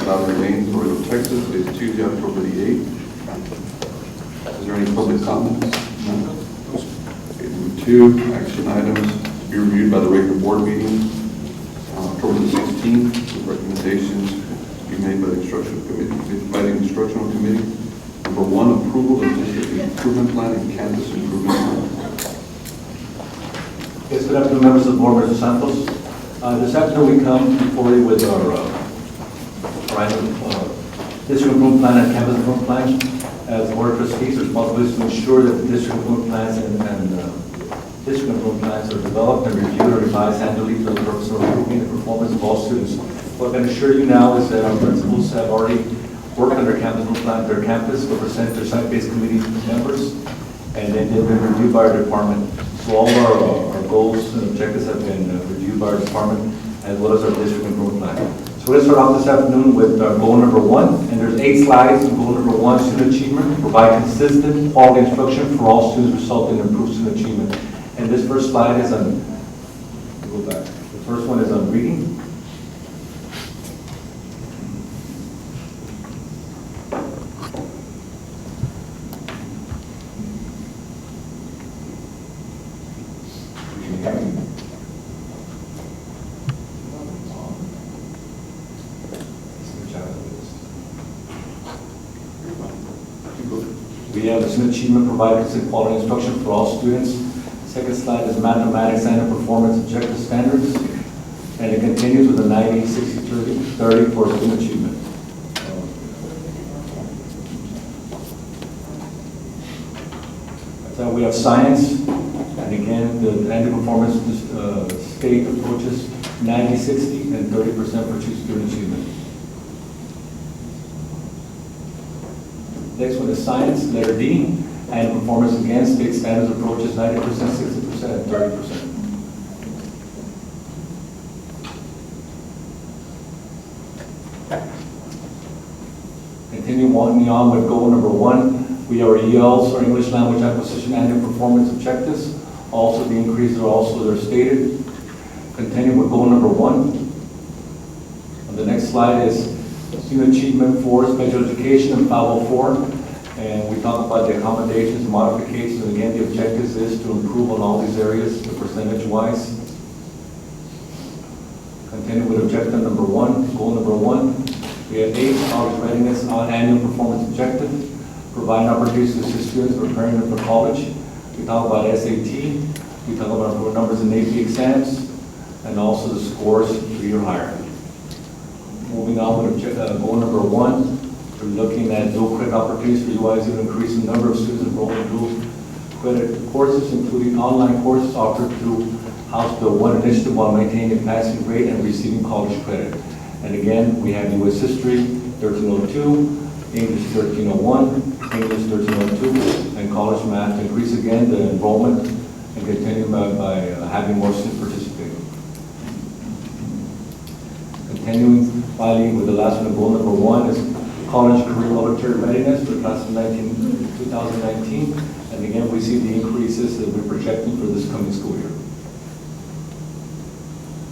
Valley Lanes, Laredo, Texas. It's Tuesday, October the 8th. Is there any public comments? None. Okay, number 2, action items to be reviewed by the regular board meeting on October the 16th, with recommendations to be made by the instructional committee. Number 1, approval of district improvement plan and campus improvement plan. Yes, good afternoon, members of the board, Mr. Santos. This afternoon we come before you with our district improvement plan and campus improvement plan. As board of trustees, responsibility is to ensure that the district improvement plans and district improvement plans are developed and reviewed and revised annually for the purpose of improving the performance of all students. What I can assure you now is that our principals have already worked on their campus improvement plan, their campus, represent their site-based committee members, and then they've been reviewed by our department. So all of our goals and objectives have been reviewed by our department, as well as our district improvement plan. So let's start off this afternoon with goal number 1, and there's 8 slides. Goal number 1, student achievement, provide consistent quality instruction for all students, resulting in improved student achievement. And this first slide is on, go back. The first one is on reading. We have student achievement, provide consistent quality instruction for all students. Second slide is mathematics and performance objective standards. And it continues with the 90, 60, 30 for student achievement. So we have science, and again, the annual performance state approaches 90, 60, and 30% for student achievement. Next one is science, letter D, and performance again, state standards approaches 90%, 60%, and 30%. Continue on with goal number 1. We have our ELs, or English language acquisition annual performance objectives. Also, the increases are also they're stated. Continue with goal number 1. On the next slide is student achievement for special education in 504, and we talk about the accommodations and modifications, and again the objective is to improve on all these areas, the percentage wise. Continue with objective number 1, goal number 1. We have 8, college readiness on annual performance objective, provide opportunities to assist students preparing them for college. We talk about SAT, we talk about numbers in AP exams, and also the scores 3 or higher. Moving on with goal number 1, we're looking at dual credit opportunities for UIs to increase the number of students enrolled in dual credit courses, including online courses offered through House Bill 1 initiative while maintaining a passing rate and receiving college credit. And again, we have U.S. History 1302, English 1301, English 1302, and college math to increase again the enrollment and continue by having more students participate. Continuing finally with the last one, goal number 1 is college career military readiness for class of 2019. And again, we see the increases that we're projecting for this coming school year.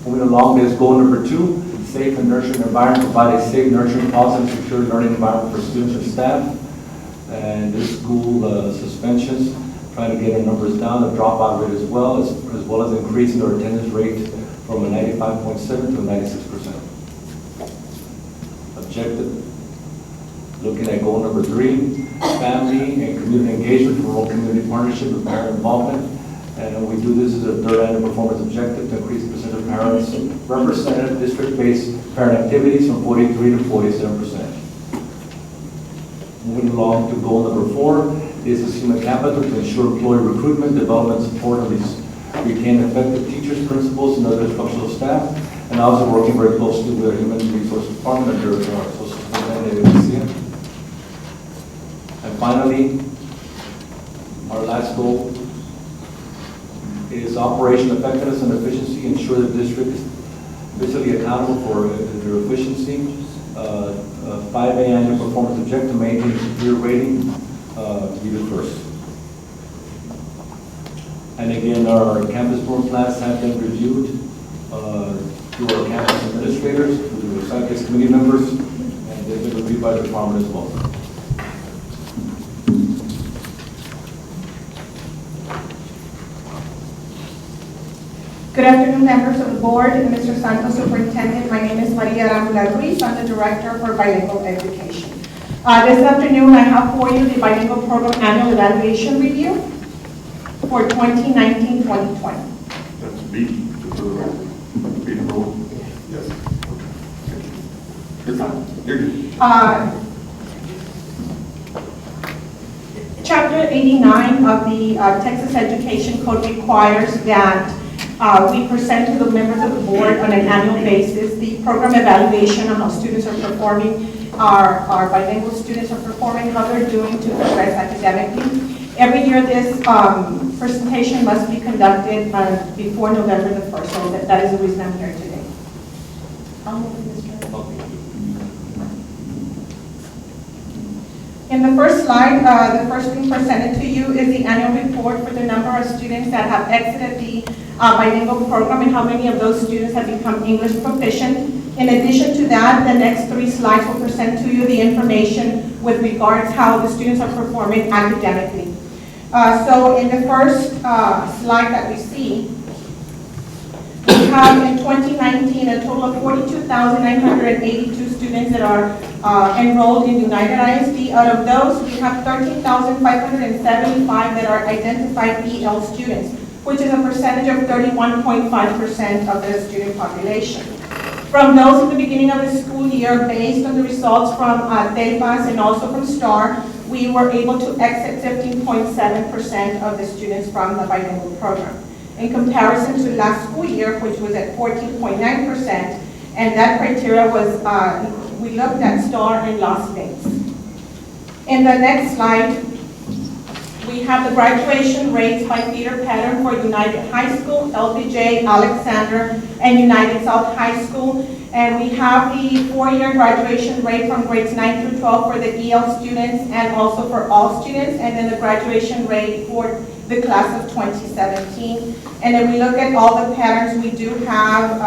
Moving along, there's goal number 2, safe and nurturing environment, provide a safe, nurturing, positive, secure learning environment for students and staff. And this school suspensions, trying to get our numbers down, the dropout rate as well as increasing our attendance rate from a 95.7 to a 96%. Objective, looking at goal number 3, family and community engagement, promote community partnership and parent involvement. And we do this as a 3rd annual performance objective to increase the percentage of parents represented district-based parent activities from 43 to 47%. Moving along to goal number 4, this is human capital to ensure employee recruitment, development, support, and retain effective teachers, principals, and other instructional staff, and also working very closely with our human resource department under our social superintendent. And finally, our last goal is operation effectiveness and efficiency, ensure the district is basically accountable for their efficiency. 5A annual performance objective, maintain superior rating, be the first. And again, our campus board plans have been reviewed through our campus administrators, through the site-based committee members, reviewed by the department as well. Good afternoon, members of the board and Mr. Santos, Superintendent. My name is Maria Arambula Ruiz. I'm the Director for Bilingual Education. This afternoon, I have for you the Bilingual Program Annual Evaluation Review for 2019-2020. That's B, just for the record. B number 1? Yes. You're fine. You're good. Chapter 89 of the Texas Education Code requires that we present to the members of the board on an annual basis the program evaluation on how students are performing, our bilingual students are performing, how they're doing to progress academically. Every year this presentation must be conducted before November the 1st, so that is the reason I'm here today. In the first slide, the first thing presented to you is the annual report for the number of students that have exited the bilingual program and how many of those students have become English proficient. In addition to that, the next 3 slides will present to you the information with regards how the students are performing academically. So in the first slide that we see, we have in 2019 a total of 42,982 students that are enrolled in United ISD. Out of those, we have 13,575 that are identified EL students, which is a percentage of 31.5% of the student population. From those at the beginning of the school year, based on the results from TELPAS and also from STAR, we were able to exit 15.7% of the students from the bilingual program. In comparison to last school year, which was at 14.9%, and that criteria was, we looked at STAR and Las Vegas. In the next slide, we have the graduation rates by feeder pattern for United High School, LBJ, Alexander, and United South High School. And we have the 4-year graduation rate from grades 9 through 12 for the EL students and also for all students, and then the graduation rate for the class of 2017. And if we look at all the patterns, we do have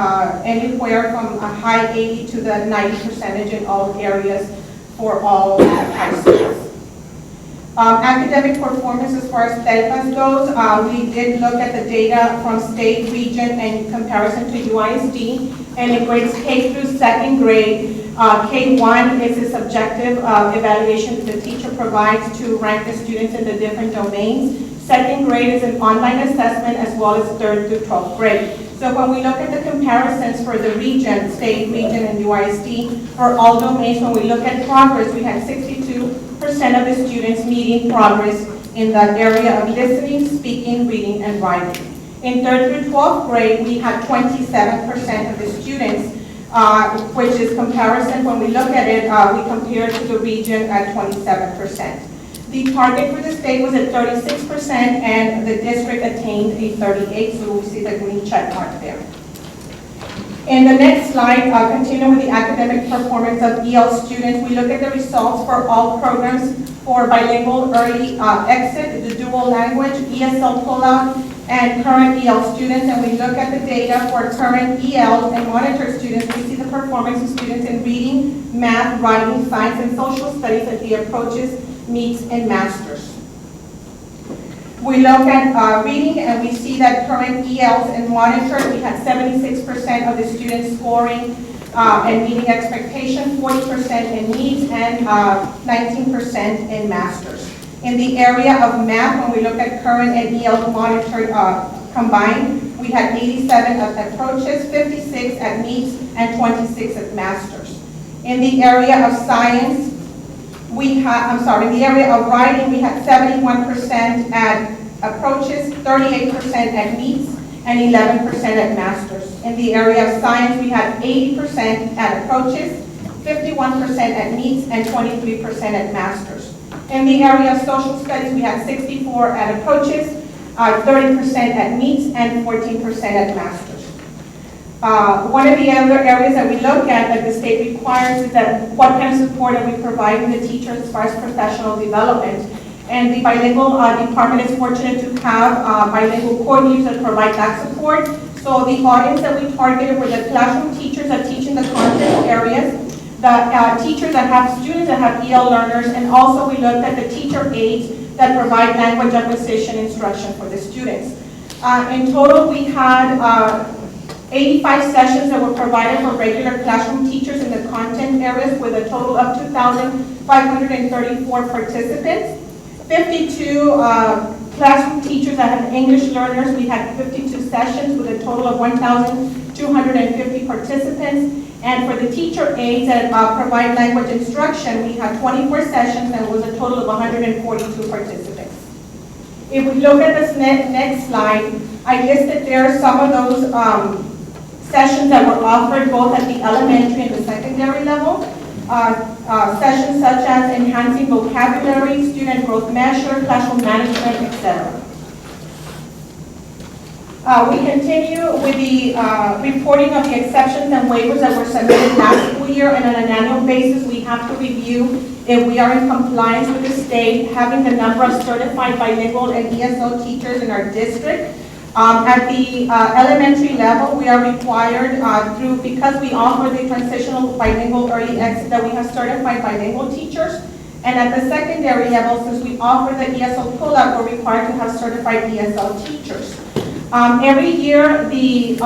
anywhere from a high 80 to the 90% in all areas for all high schools. Academic performance as far as TELPAS goes, we did look at the data from state, region, and in comparison to UISD. And in grades K through 2nd grade, K1 is a subjective evaluation that the teacher provides to rank the students in the different domains. 2nd grade is an online assessment as well as 3rd through 12th grade. So when we look at the comparisons for the region, state, region, and UISD, for all domains, when we look at progress, we had 62% of the students meeting progress in the area of listening, speaking, reading, and writing. In 3rd through 12th grade, we had 27% of the students, which is comparison. When we look at it, we compare to the region at 27%. The target for the state was at 36%, and the district attained a 38%, so we see the green check mark there. In the next slide, continue with the academic performance of EL students. We look at the results for all programs for bilingual early exit, the dual language, ESL pullout, and current EL students. And we look at the data for current EL and monitor students. We see the performance of students in reading, math, writing, science, and social studies at the approaches, meets, and masters. We look at reading, and we see that current ELs and monitor, we had 76% of the students scoring and meeting expectation, 40% in needs, and 19% in masters. In the area of math, when we look at current and EL monitor combined, we had 87 at approaches, 56 at needs, and 26 at masters. In the area of science, we had, in the area of writing, we had 71% at approaches, 38% at meets, and 11% at masters. In the area of science, we had 80% at approaches, 51% at meets, and 23% at masters. In the area of social studies, we had 64 at approaches, 30% at meets, and 14% at masters. One of the other areas that we look at that the state requires is that what kind of support are we providing the teachers as far as professional development. And the bilingual department is fortunate to have bilingual coordinators that provide that support. So the audience that we targeted were the classroom teachers that teach in the content areas, the the teachers that have students that have EL learners, and also we looked at the teacher aides that provide language acquisition instruction for the students. In total, we had 85 sessions that were provided for regular classroom teachers in the content areas with a total of 2,534 participants. 52 classroom teachers that have English learners, we had 52 sessions with a total of 1,250 participants. And for the teacher aides that provide language instruction, we had 24 sessions and was a total of 142 participants. If we look at this next slide, I listed there some of those sessions that were offered both at the elementary and the secondary level. Sessions such as enhancing vocabulary, student growth measure, classroom management, etc. We continue with the reporting of the exceptions and waivers that were submitted last school year, and on an annual basis we have to review if we are in compliance with the state having the number of certified bilingual and ESL teachers in our district. At the elementary level, we are required because we offer the transitional bilingual early exit, that we have certified bilingual teachers. And at the secondary level, since we offer the ESL pull-out, we're required to have certified ESL teachers. Every year, the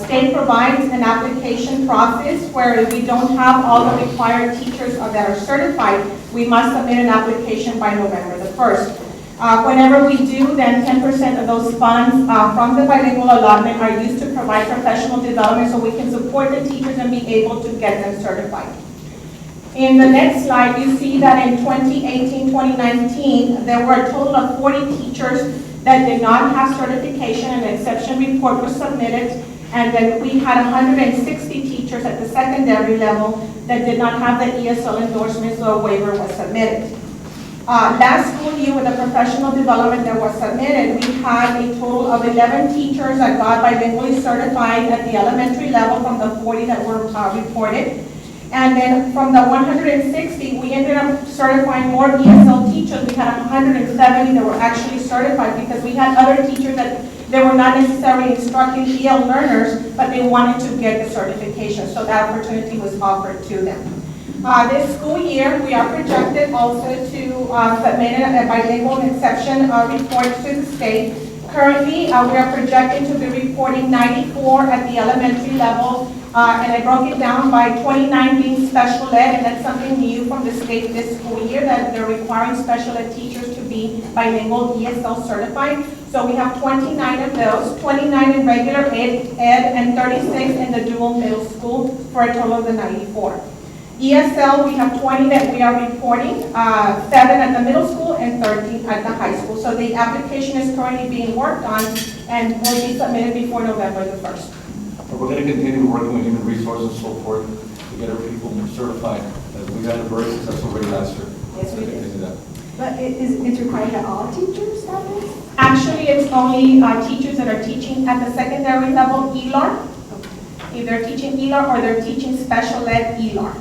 state provides an application process where if we don't have all the required teachers that are certified, we must submit an application by November the 1st. Whenever we do, then 10% of those funds from the bilingual allotment are used to provide professional development so we can support the teachers and be able to get them certified. In the next slide, you see that in 2018-2019, there were a total of 40 teachers that did not have certification, and an exception report was submitted, and then we had 160 teachers at the secondary level that did not have the ESL endorsement, so a waiver was submitted. Last school year, with the professional development that was submitted, we had a total of 11 teachers that got bilingually certified at the elementary level from the 40 that were reported. And then from the 160, we ended up certifying more ESL teachers. We had 170 that were actually certified because we had other teachers that they were not necessarily instructing EL learners, but they wanted to get the certification. So that opportunity was offered to them. This school year, we are projected also to submit a bilingual exception report to the state. Currently, we are projected to be reporting 94 at the elementary level, and I broke it down by 29 being special ed, and that's something new from the state this school year, that they're requiring special ed teachers to be bilingual ESL certified. So we have 29 of those, 29 in regular ed, and 36 in the dual middle school, for a total of the 94. ESL, we have 20 that we are reporting, 7 at the middle school and 13 at the high school. So the application is currently being worked on and will be submitted before November the 1st. We're going to continue working with human resources and so forth to get our people certified. We had a very successful rate last year. Yes, we did. But it's required that all teachers have this? Actually, it's only teachers that are teaching at the secondary level ELAR. If they're teaching ELAR or they're teaching special ed ELAR.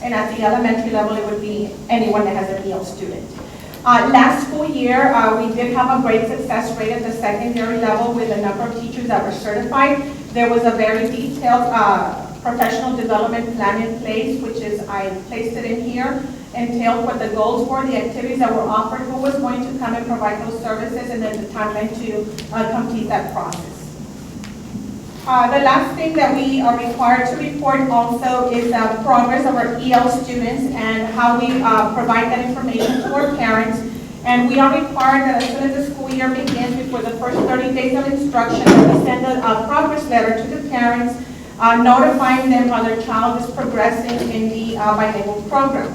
And at the elementary level, it would be anyone that has an EL student. Last school year, we did have a great success rate at the secondary level with a number of teachers that were certified. There was a very detailed professional development plan in place, which is, I placed it in here, entailed what the goals were, the activities that were offered, who was going to come and provide those services, and then the timeline to complete that process. The last thing that we are required to report also is progress of our EL students and how we provide that information to our parents. And we are required that as soon as the school year begins, before the first 30 days of instruction, we send a progress letter to the parents, notifying them how their child is progressing in the bilingual program.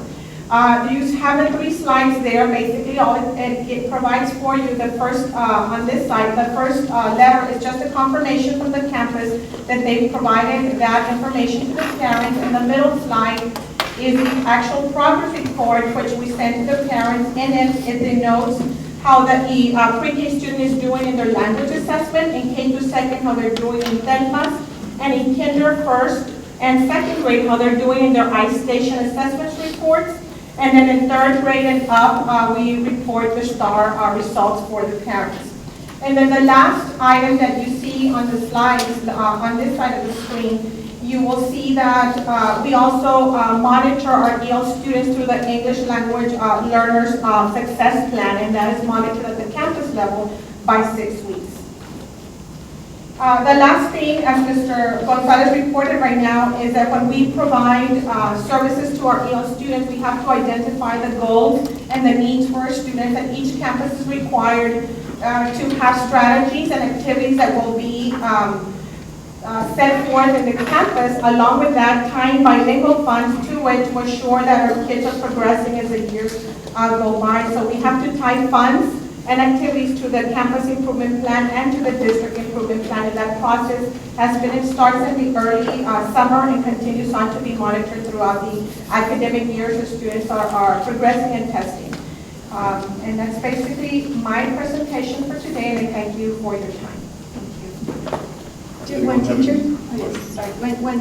You have the 3 slides there. Basically, all it provides for you, the first, on this side, the first letter is just a confirmation from the campus that they've provided that information to the parents. And the middle slide is the actual progress report, which we send to the parents, and then it denotes how the pre-K student is doing in their language assessment, in K through second, how they're doing in TELMAS, and in kinder first and second grade, how they're doing in their iStation assessment reports. And then in 3rd grade and up, we report the STAR results for the parents. And then the last item that you see on the slides, on this side of the screen, you will see that we also monitor our EL students through the English language learners success plan, and that is monitored at the campus level by 6 weeks. The last thing, as Mr. Gonzalez reported right now, is that when we provide services to our EL students, we have to identify the goals and the needs for our students, and each campus is required to have strategies and activities that will be set forth in the campus, along with that tying bilingual funds to it to ensure that our kids are progressing as the years go by. So we have to tie funds and activities to the campus improvement plan and to the district improvement plan, and that process starts in the early summer and continues on to be monitored throughout the academic years as students are progressing and testing. And that's basically my presentation for today, and I thank you for your time. When teachers,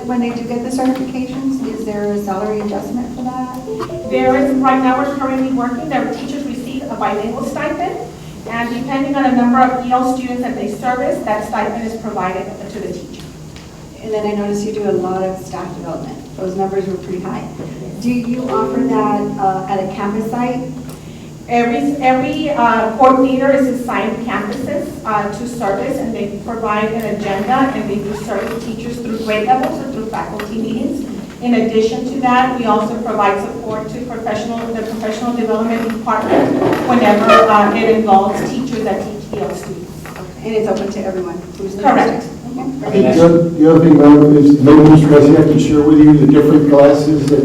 when they do get the certifications, is there a salary adjustment for that? There is, right now we're currently working, their teachers receive a bilingual stipend, and depending on the number of EL students that they service, that stipend is provided to the teacher. And then I noticed you do a lot of staff development. Those numbers were pretty high. Do you offer that at a campus site? Every coordinator is assigned campuses to service, and they provide an agenda, and they do service teachers through grade levels or through faculty meetings. In addition to that, we also provide support to the professional development department whenever it involves teachers that teach EL students. And it's open to everyone who's in the Correct. district? And Okay. the other thing, Madam, is maybe Mr. Garcia can share with you the different classes that,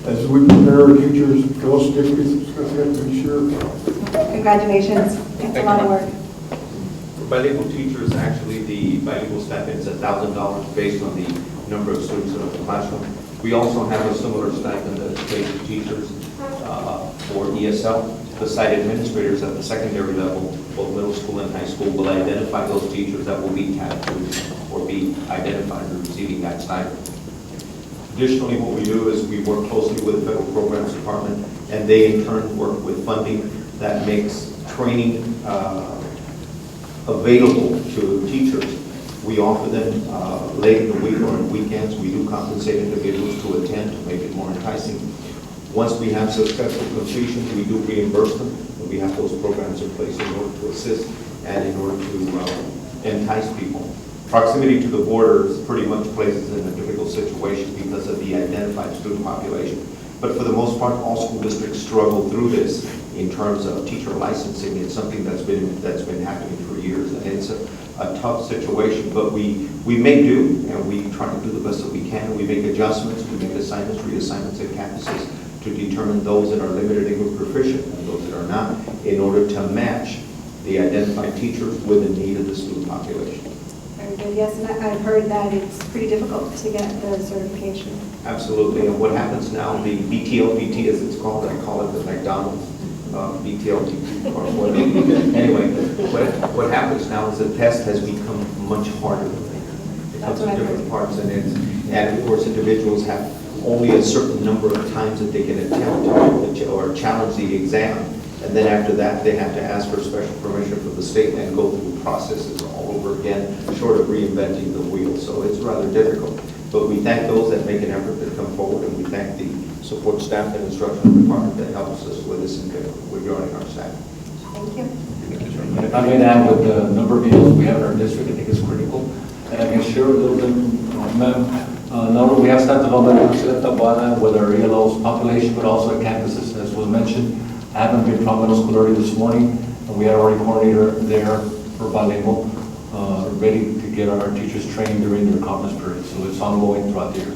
as we prepare our teachers for those certificates, Mr. Garcia, can you share? Congratulations. It's a lot of work. For bilingual teachers, actually, the bilingual stipend is $1,000 based on the number of students in the classroom. We also have a similar stipend that is paid to teachers for ESL. The site administrators at the secondary level, both middle school and high school, will identify those teachers that will be tapped to or be identified as receiving that stipend. Additionally, what we do is we work closely with the Federal Programs Department, and they in turn work with funding that makes training available to teachers. We offer them late in the week or on weekends. We do compensate individuals to attend to make it more enticing. Once we have successful completion, we do reimburse them, and we have those programs in place in order to assist and in order to entice people. Proximity to the border pretty much places in a difficult situation because of the identified student population. But for the most part, all school districts struggle through this in terms of teacher licensing. It's something that's been happening for years, and it's a tough situation. But we make do, and we try to do the best that we can. We make adjustments, we make assignments, reassignments at campuses to determine those that are limited English proficient and those that are not, in order to match the identified teachers with the need of the student population. Very good. Yes, and I've heard that it's pretty difficult to get the certification. Absolutely, and what happens now, the BTLPT as it's called, I call it the McDonald's BTLPT or whatever. Anyway, what happens now is the test has become much harder. It comes in different parts, and of course individuals have only a certain number of times that they can attempt or challenge the exam, and then after that they have to ask for special permission from the state and go through processes all over again, short of reinventing the wheel. So it's rather difficult. But we thank those that make an effort to come forward, and we thank the support staff and instructional department that helps us with this endeavor regarding our staff. Thank you. And if I may add, with the number of ELs we have in our district, I think it's critical. And I can share a little bit, ma'am. Not only we have staff development with our ELO's population, but also at campuses, as was mentioned. I haven't been from middle school early this morning, and we had already coordinator there for bilingual, ready to get our teachers trained during their conference period. So it's ongoing throughout the year.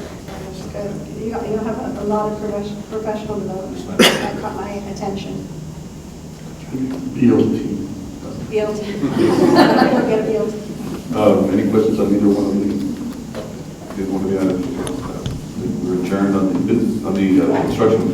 Good. You have a lot of professional development. That caught my attention. BLT. BLT. Get a BLT. Any questions on either one of these? Either one of the items? We're adjourned on the business, on the instructional.